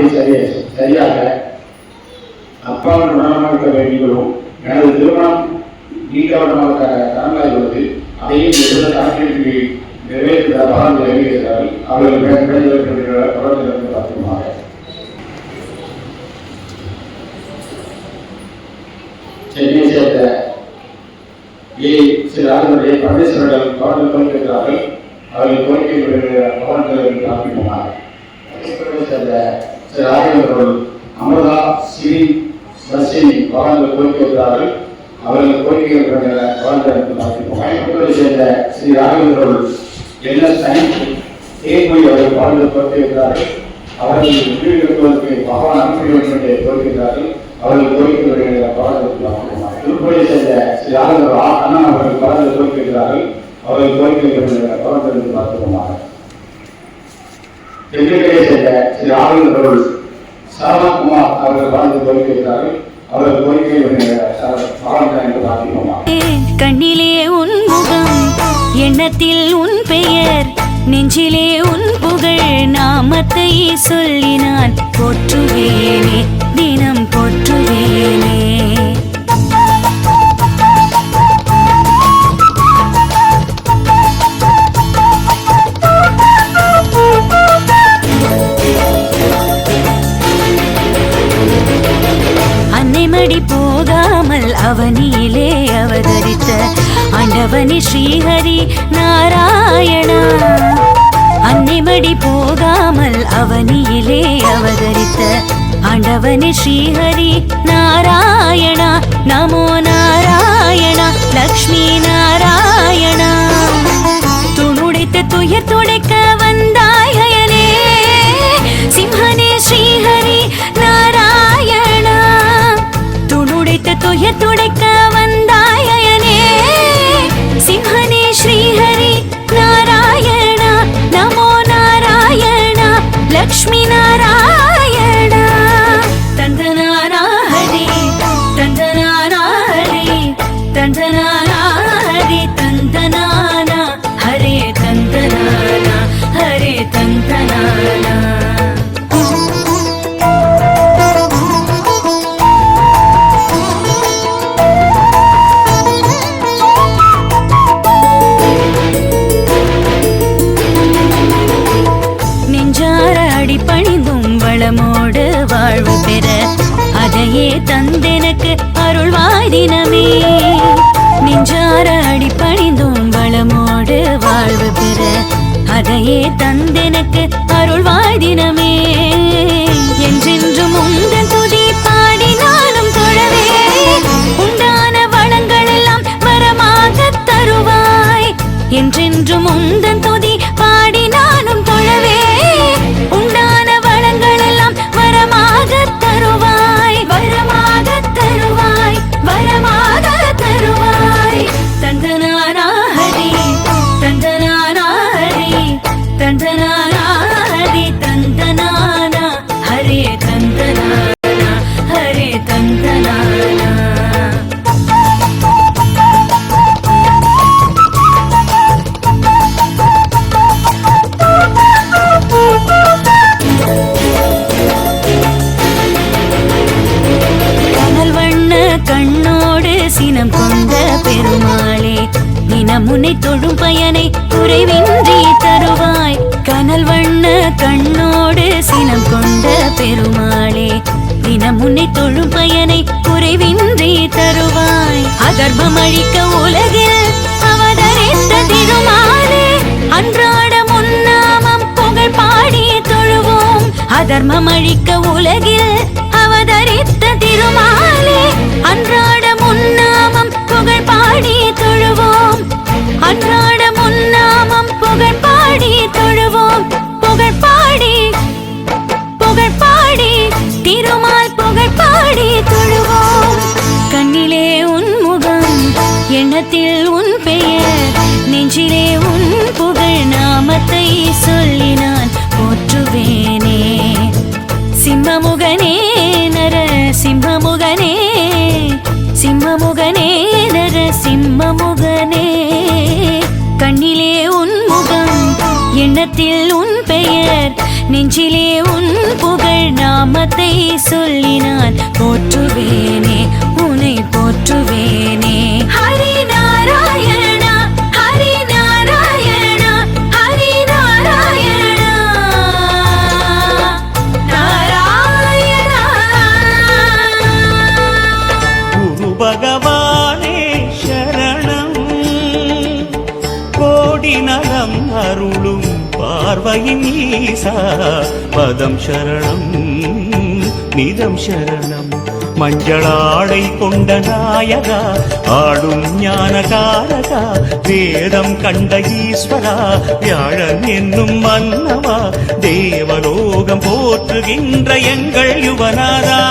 அப்படி சரியாக அப்பாவின் உடனமாக இருக்க வேண்டிகளும் எனது திருமணம் நீண்டவனமாக தரங்களாய் உள்ளது. அதையும் கணக்கெடுப்பு நிறைவேற்ற பாடங்கள் எழுதியிருக்கிறார்கள். அவர்கள் தொடர்ந்து பார்த்துமாக சென்னை சேர்ந்த சில ஆளுநரை பரமேஸ்வரர்கள் பாடல் கோரிக்கிறார்கள். அவர்கள் கோரிக்கைகளுடைய பவன்களை காப்பிடுமாக சேர்ந்த சில ஆளுநர்கள் அமர்தா ஸ்ரீ தர்ஷினி பாடல்கள் கோரிக்கிறார்கள். அவர்கள் கோரிக்கைகளுடைய பவன்களை காப்பிடுமாக சேர்ந்த ஸ்ரீ ராகவேந்திரர்கள் என்எஸ் தேன்மொழி அவர்கள் பாடல்கள் கோரிக்கிறார்கள். அவர்கள் வீடு கட்டுவதற்கு பகவான் அனுப்பி வேண்டும் என்று கோரிக்கிறார்கள். அவர்கள் கோரிக்கைகளுடைய பாடல்கள் திருப்பதியை சேர்ந்த ஸ்ரீ ஆளுநர் அண்ணன் அவர்கள் பாடல்கள் கோரிக்கிறார்கள். அவர்கள் கோரிக்கைகளுடைய பாடல்கள் பார்த்துக்கோமாக திண்டுக்கல்லை சேர்ந்த ஸ்ரீ ஆளுநர்கள் சரவணகுமார் அவர்கள் பாடல்கள் கோரிக்கிறார்கள். அவர்கள் கோரிக்கைகளுடைய பாடல்கள் பார்த்துக்கோமாக. கண்ணிலே உன் முகம், எண்ணத்தில் உன் பெயர், நெஞ்சிலே உன் புகழ் நாமத்தை சொல்லி நான் போற்றுவேனே, தினம் போற்றுவேனே. அன்னைமடி போகாமல் அவனியிலே அவதரித்த ஆண்டவனே ஸ்ரீஹரி நாராயணா. அன்னைமடி போகாமல் அவனியிலே அவதரித்த ஆண்டவனே ஸ்ரீஹரி நாராயணா. நமோ நாராயணா லக்ஷ்மி நாராயணா. துணுடைத்த துயர் துடைக்க வந்தாயனே சிம்ஹனே ஸ்ரீஹரி நாராயணா. துணுடைத்த துயர் துடைக்க வந்தாயனே சிம்ஹனே ஸ்ரீஹரி நாராயணா. நமோ நாராயணா லக்ஷ்மி நாராயணா. தந்தனானா ஹரி தந்தனானா ஹரி தந்தனானா ஹரி தந்தனானா ஹரே தந்தனானா ஹரே தந்தனானா. பணிந்தும் வளமோடு வாழ்வு பெற அதையே தந்தெனக்கு அருள்வாய் தினமே. நெஞ்சார அடி பணிந்தும் வளமோடு வாழ்வு பெற அதையே தந்தெனக்கு அருள்வாய் தினமே. என்றென்றும் உந்தன் துதி பாடி நானும் தொழவே, உண்டான வளங்கள் எல்லாம் வரமாக தருவாய். என்றென்றும் உந்தன் துதி பாடி நானும் தொழவே, உண்டான வளங்கள் எல்லாம் வரமாக தருவாய், வரமாக தருவாய், வரமாக தருவாய். தந்தனானா ஹரி தந்தனானா ஹரி தந்தனானா ஹரி தந்தனானா ஹரே தந்தனானா ஹரே தந்தனானா. கண்ணோடு சினம் கொண்ட பெருமாளே, தினமுனை தொழும் பயனை குறைவின்றி தருவாய். கனல் வண்ண கண்ணோடு சினம் கொண்ட பெருமாளே, தினமுனை தொழும் பயனை குறைவின்றி தருவாய். அதர்மம் அழிக்க உலகில் அவதரித்த திருமாலே, அன்றாட முன்னாமம் புகழ் பாடி தொழுவோம். அதர்மம் அழிக்க உலகில் அவதரித்த திருமாலே, அன்றாட முன்னாமம் புகழ் பாடி தொழுவோம். அன்றாட முன்னாமம் புகழ் பாடி தொழுவோம். புகழ் பாடி புகழ் பாடி திருமால் புகழ் பாடி தொழுவோம். கண்ணிலே உன் முகம், எண்ணத்தில் உன் பெயர், நெஞ்சிலே உன் புகழ் நாமத்தை சொல்லி நான் போற்றுவேனே. சிம்மமுகனே நர சிம்மமுகனே, சிம்மமுகனே நர சிம்மமுகனே. கண்ணிலே உன் முகம், எண்ணத்தில் உன் பெயர், நெஞ்சிலே உன் புகழ் நாமத்தை சொல்லினான் போற்றுவேனே உன்னை போற்றுவேனே ஹரி நாராயணா ஹரி நாராயணா ஹரி நாராயணா நாராயணா. குரு பகவானே சரணம், கோடி நலம் அருளும் பார்வையின் ஈசா பதம் சரணம் நிதம் சரணம். மஞ்சளாடை கொண்ட நாயகா ஆடும் ஞானகாரகா வேதம் கண்ட ஈஸ்வரா வியாழன் என்னும் மன்னவா தேவலோகம் போற்றுகின்ற எங்கள் யுவனாரா.